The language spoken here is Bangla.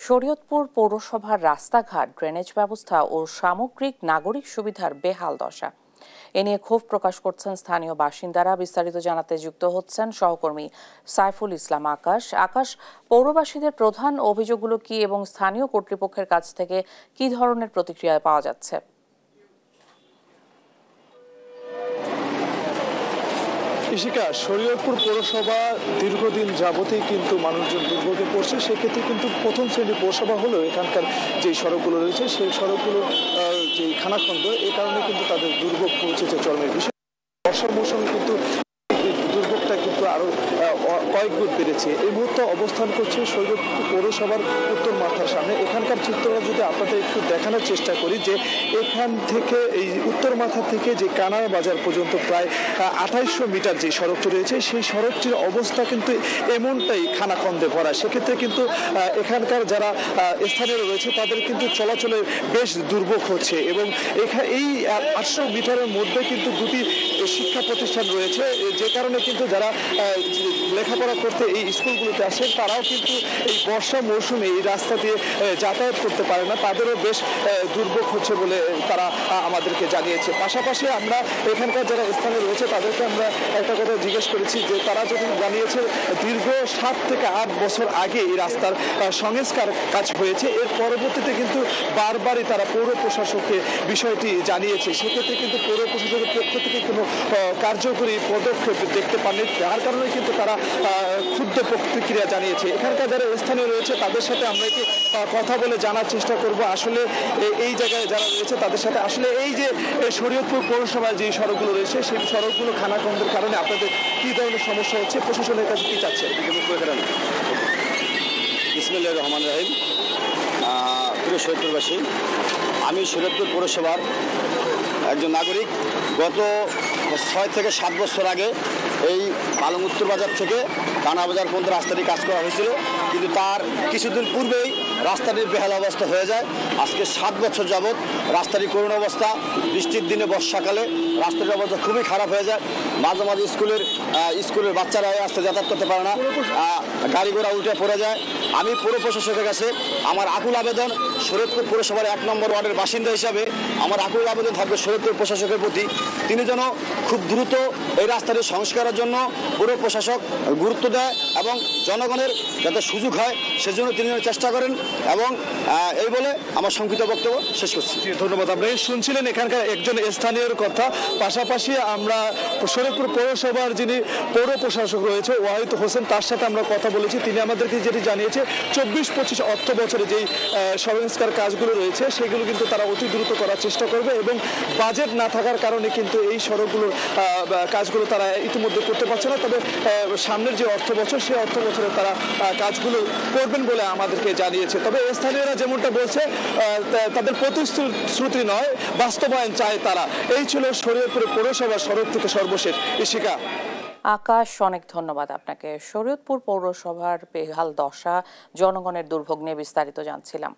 শরীয়তপুর পৌরসভার রাস্তাঘাট, ড্রেনেজ ব্যবস্থা ও সামগ্রিক নাগরিক সুবিধার বেহাল দশা। এ নিয়ে ক্ষোভ প্রকাশ করছেন স্থানীয় বাসিন্দারা। বিস্তারিত জানাতে যুক্ত হচ্ছেন সহকর্মী সাইফুল ইসলাম আকাশ। পৌরবাসীদের প্রধান অভিযোগগুলো কি এবং স্থানীয় কর্তৃপক্ষের কাছ থেকে কি ধরনের প্রতিক্রিয়া পাওয়া যাচ্ছে? ইশিকা, শরীয়তপুর পৌরসভা দীর্ঘদিন যাবতেই কিন্তু মানুষজন দুর্ভোগে পড়ছে। সেক্ষেত্রে কিন্তু প্রথম শ্রেণীর পৌরসভা হলেও এখানকার যে সড়কগুলো রয়েছে সেই সড়কগুলো যে খানাখন্দ, এই কারণে কিন্তু তাদের দুর্ভোগ পৌঁছেছে চরমের বিষয়। বর্ষার মৌসুমে কিন্তু দুর্ভোগটা কিন্তু আরো কয়েক গুণ বেড়েছে। এই মুহূর্তে অবস্থান করছে শরীয়তপুর পৌরসভার উত্তর মাথার সামনে। এখানকার চিত্রটা যদি আপনাদের একটু দেখানোর চেষ্টা করি, যে এখান থেকে এই উত্তর মাথা থেকে যে কানার বাজার পর্যন্ত প্রায় 2800 মিটার যে সড়কটি রয়েছে, সেই সড়কটির অবস্থা কিন্তু এমনটাই খানাখন্দে ভরা। সেক্ষেত্রে কিন্তু এখানকার যারা স্থানীয় রয়েছে তাদের কিন্তু চলাচলে বেশ দুর্ভোগ হচ্ছে। এবং এই 800 মিটারের মধ্যে কিন্তু দুটি শিক্ষা প্রতিষ্ঠান রয়েছে, যে কারণে কিন্তু যারা লেখাপড়া করতে এই স্কুলগুলোতে আসেন তারাও কিন্তু এই বর্ষা মৌসুমে এই রাস্তা দিয়ে যাতায়াত করতে পারে না। তাদেরও বেশ দুর্ভোগ হচ্ছে বলে তারা আমাদেরকে জানিয়েছে। পাশাপাশি আমরা এখানকার যারা স্থানীয় রয়েছে তাদেরকে আমরা একটা কথা জিজ্ঞেস করেছি, যে তারা যদি জানিয়েছে দীর্ঘ 7 থেকে 8 বছর আগে এই রাস্তার সংস্কার কাজ হয়েছে। এর পরবর্তীতে কিন্তু বারবারই তারা পৌর প্রশাসককে বিষয়টি জানিয়েছে। সেক্ষেত্রে কিন্তু পৌর প্রশাসকের পক্ষ থেকে কোনো কার্যকরী পদক্ষেপ দেখতে পাননি, যার কারণে কিন্তু তারা ক্ষুব্ধ প্রতিক্রিয়া জানিয়েছে। এখানকার যারা স্থানীয় রয়েছে তাদের সাথে আমরা একটু কথা বলে জানার চেষ্টা করব আসলে এই জায়গায় যারা রয়েছে তাদের সাথে আসলে এই যে শরীয়তপুর পৌরসভার যে সড়কগুলো রয়েছে সেই সড়কগুলো খানাখন্দের কারণে আপনাদের কি ধরনের সমস্যা হচ্ছে, প্রশাসনের কাছে কি চাচ্ছে? বিসমিল্লাহির রহমানির রহিম। প্রিয় শরীয়তপুরবাসী, আমি শরীয়তপুর পৌরসভার একজন নাগরিক। গত 6 থেকে 7 বছর আগে এই পালং উত্তর বাজার থেকে কানা বাজার পর্যন্ত রাস্তাটি কাজ করা হয়েছিল, কিন্তু তার কিছুদিন পূর্বেই রাস্তাটির বেহাল অবস্থা হয়ে যায়। আজকে 7 বছর যাবৎ রাস্তাটির করুণ অবস্থা। বৃষ্টির দিনে বর্ষাকালে রাস্তাটির অবস্থা খুবই খারাপ হয়ে যায়। মাঝে মাঝে স্কুলের বাচ্চারা রাস্তায় যাতায়াত করতে পারে না, গাড়ি ঘোড়া উল্টে পড়ে যায়। আমি পৌর প্রশাসকের কাছে আমার আকুল আবেদন, শরীয়তপুর পৌরসভার 1 নম্বর ওয়ার্ডের বাসিন্দা হিসাবে আমার আকুল আবেদন থাকবে শরীয়তপুর প্রশাসকের প্রতি। তিনি যেন খুব দ্রুত এই রাস্তাটি সংস্কারের জন্য পৌর প্রশাসক গুরুত্ব দেয় এবং জনগণের যাতে সুযোগ হয় সেজন্য তিনি চেষ্টা করেন। এবং এই বলে আমার সংক্ষিপ্ত বক্তব্য শেষ করছি। ধন্যবাদ। আপনি শুনছিলেন এখানকার একজন স্থানীয়র কথা। পাশাপাশি আমরা শরীয়তপুর পৌরসভার যিনি পৌর প্রশাসক রয়েছে ওয়াহিদ হোসেন, তার সাথে আমরা কথা বলেছি। তিনি আমাদেরকে যেটি জানিয়েছে 24-25 অর্থ বছরে যেই সংস্কার কাজগুলো রয়েছে সেগুলো কিন্তু তারা অতি দ্রুত করার চেষ্টা করবে এবং বাজেট না থাকার কারণে কিন্তু এই সড়কগুলোর কাজগুলো তারা ইতিমধ্যে করতে পারছে না। তবে সামনের যে অর্থ বছর সেই অর্থ বছরে তারা কাজগুলো করবেন বলে আমাদেরকে জানিয়েছে। তবে স্থানীয়রা যেমনটা বলছে তাদের প্রতিশ্রুতি নয়, বাস্তবায়ন চায় তারা। এই ছিল শরীয়তপুর পৌরসভার সড়ক থেকে সর্বশেষ। ইশিকা। আকাশ, অনেক ধন্যবাদ আপনাকে। শরীয়তপুর পৌরসভার বেহাল দশা, জনগণের দুর্ভোগ নিয়ে বিস্তারিত জানছিলাম।